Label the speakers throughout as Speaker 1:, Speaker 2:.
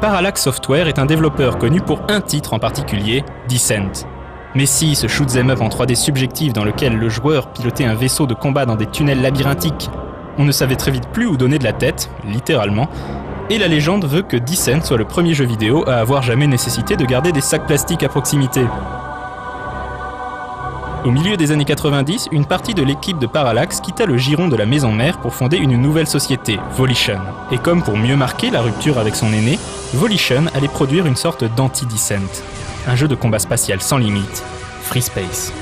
Speaker 1: Parallax Software est un développeur connu pour un titre en particulier, Descent. Mais si ce shoot'em up en 3D subjectif dans lequel le joueur pilotait un vaisseau de combat dans des tunnels labyrinthiques, on ne savait très vite plus où donner de la tête, littéralement, et la légende veut que Descent soit le premier jeu vidéo à avoir jamais nécessité de garder des sacs plastiques à proximité. Au milieu des années 90, une partie de l'équipe de Parallax quitta le giron de la maison mère pour fonder une nouvelle société, Volition. Et comme pour mieux marquer la rupture avec son aîné, Volition allait produire une sorte d'anti-Descent, un jeu de combat spatial sans limite, Free Space.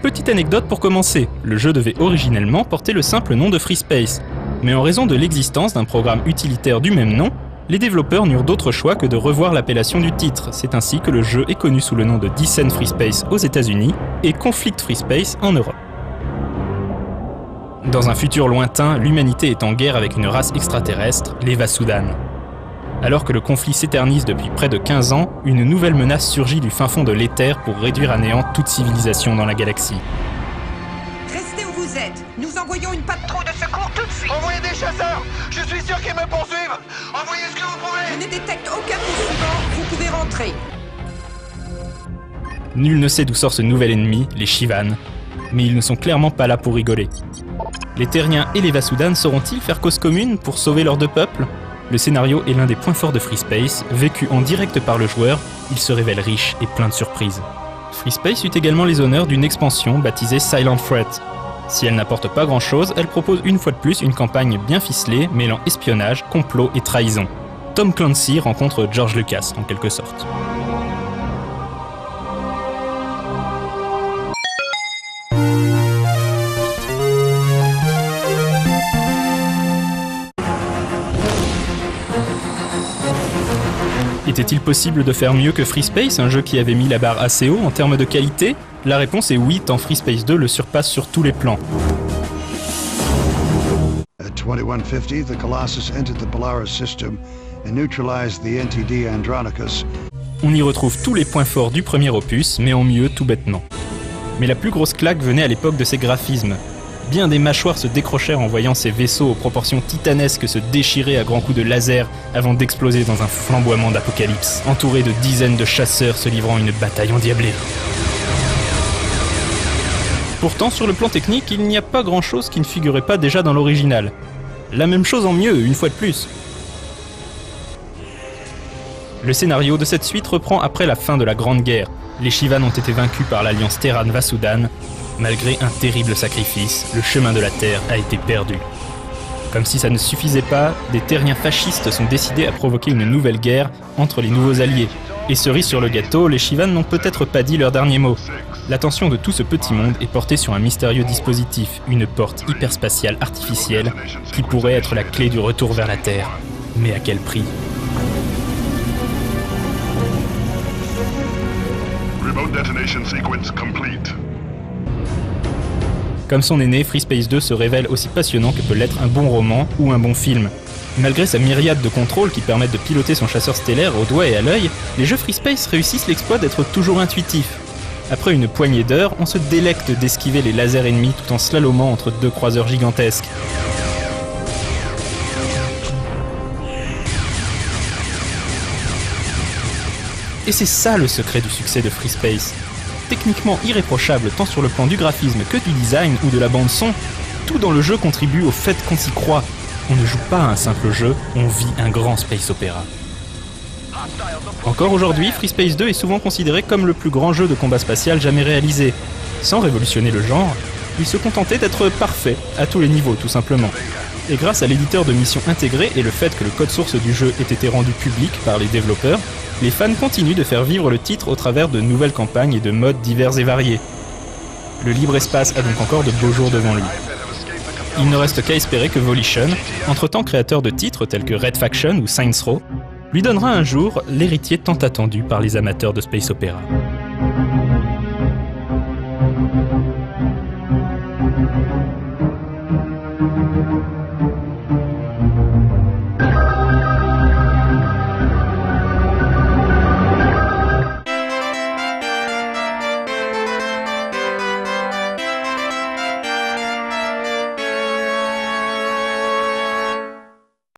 Speaker 1: Petite anecdote pour commencer, le jeu devait originellement porter le simple nom de Free Space, mais en raison de l'existence d'un programme utilitaire du même nom, les développeurs n'eurent d'autre choix que de revoir l'appellation du titre. C'est ainsi que le jeu est connu sous le nom de Descent Free Space aux États-Unis et Conflict Free Space en Europe. Dans un futur lointain, l'humanité est en guerre avec une race extraterrestre, les Vasudan. Alors que le conflit s'éternise depuis près de 15 ans, une nouvelle menace surgit du fin fond de l'éther pour réduire à néant toute civilisation dans la galaxie.
Speaker 2: Restez où vous êtes. Nous envoyons une patrouille de secours tout de suite.
Speaker 3: Envoyez des chasseurs. Je suis sûr qu'ils me poursuivent. Envoyez ce que vous pouvez.
Speaker 2: Je ne détecte aucun poursuivant. Vous pouvez rentrer.
Speaker 1: Nul ne sait d'où sort ce nouvel ennemi, les Shivan, mais ils ne sont clairement pas là pour rigoler. Les Terriens et les Vasudan sauront-ils faire cause commune pour sauver leurs deux peuples ? Le scénario est l'un des points forts de Free Space, vécu en direct par le joueur, il se révèle riche et plein de surprises. Free Space eut également les honneurs d'une expansion baptisée Silent Threat. Si elle n'apporte pas grand-chose, elle propose une fois de plus une campagne bien ficelée, mêlant espionnage, complot et trahison. Tom Clancy rencontre George Lucas, en quelque sorte. Était-il possible de faire mieux que Free Space, un jeu qui avait mis la barre assez haut en termes de qualité ? La réponse est oui, tant Free Space 2 le surpasse sur tous les plans.
Speaker 4: At 2150, the Colossus entered the Polaris system and neutralized the NTD Andronicus.
Speaker 1: On y retrouve tous les points forts du premier opus, mais en mieux tout bêtement. Mais la plus grosse claque venait à l'époque de ses graphismes. Bien des mâchoires se décrochèrent en voyant ces vaisseaux aux proportions titanesques se déchirer à grands coups de laser avant d'exploser dans un flamboiement d'apocalypse, entourés de dizaines de chasseurs se livrant une bataille endiablée. Pourtant, sur le plan technique, il n'y a pas grand-chose qui ne figurait pas déjà dans l'original. La même chose en mieux, une fois de plus. Le scénario de cette suite reprend après la fin de la Grande Guerre. Les Shivan ont été vaincus par l'alliance Terran-Vasudan. Malgré un terrible sacrifice, le chemin de la Terre a été perdu. Comme si ça ne suffisait pas, des terriens fascistes sont décidés à provoquer une nouvelle guerre entre les nouveaux alliés. Et cerise sur le gâteau, les Shivan n'ont peut-être pas dit leur dernier mot. L'attention de tout ce petit monde est portée sur un mystérieux dispositif, une porte hyperspatiale artificielle, qui pourrait être la clé du retour vers la Terre. Mais à quel prix ?
Speaker 5: Remote detonation sequence complete.
Speaker 1: Comme son aîné, Free Space 2 se révèle aussi passionnant que peut l'être un bon roman ou un bon film. Malgré sa myriade de contrôles qui permettent de piloter son chasseur stellaire au doigt et à l'œil, les jeux Free Space réussissent l'exploit d'être toujours intuitifs. Après une poignée d'heures, on se délecte d'esquiver les lasers ennemis tout en slalomant entre deux croiseurs gigantesques. Et c'est ça le secret du succès de Free Space. Techniquement irréprochable tant sur le plan du graphisme que du design ou de la bande son, tout dans le jeu contribue au fait qu'on s'y croit. On ne joue pas à un simple jeu, on vit un grand space opéra. Encore aujourd'hui, Free Space 2 est souvent considéré comme le plus grand jeu de combat spatial jamais réalisé. Sans révolutionner le genre, il se contentait d'être parfait, à tous les niveaux tout simplement. Et grâce à l'éditeur de missions intégré et le fait que le code source du jeu ait été rendu public par les développeurs, les fans continuent de faire vivre le titre au travers de nouvelles campagnes et de modes divers et variés. Le libre espace a donc encore de beaux jours devant lui. Il ne reste qu'à espérer que Volition, entre-temps créateur de titres tels que Red Faction ou Saints Row, lui donnera un jour l'héritier tant attendu par les amateurs de space opéra.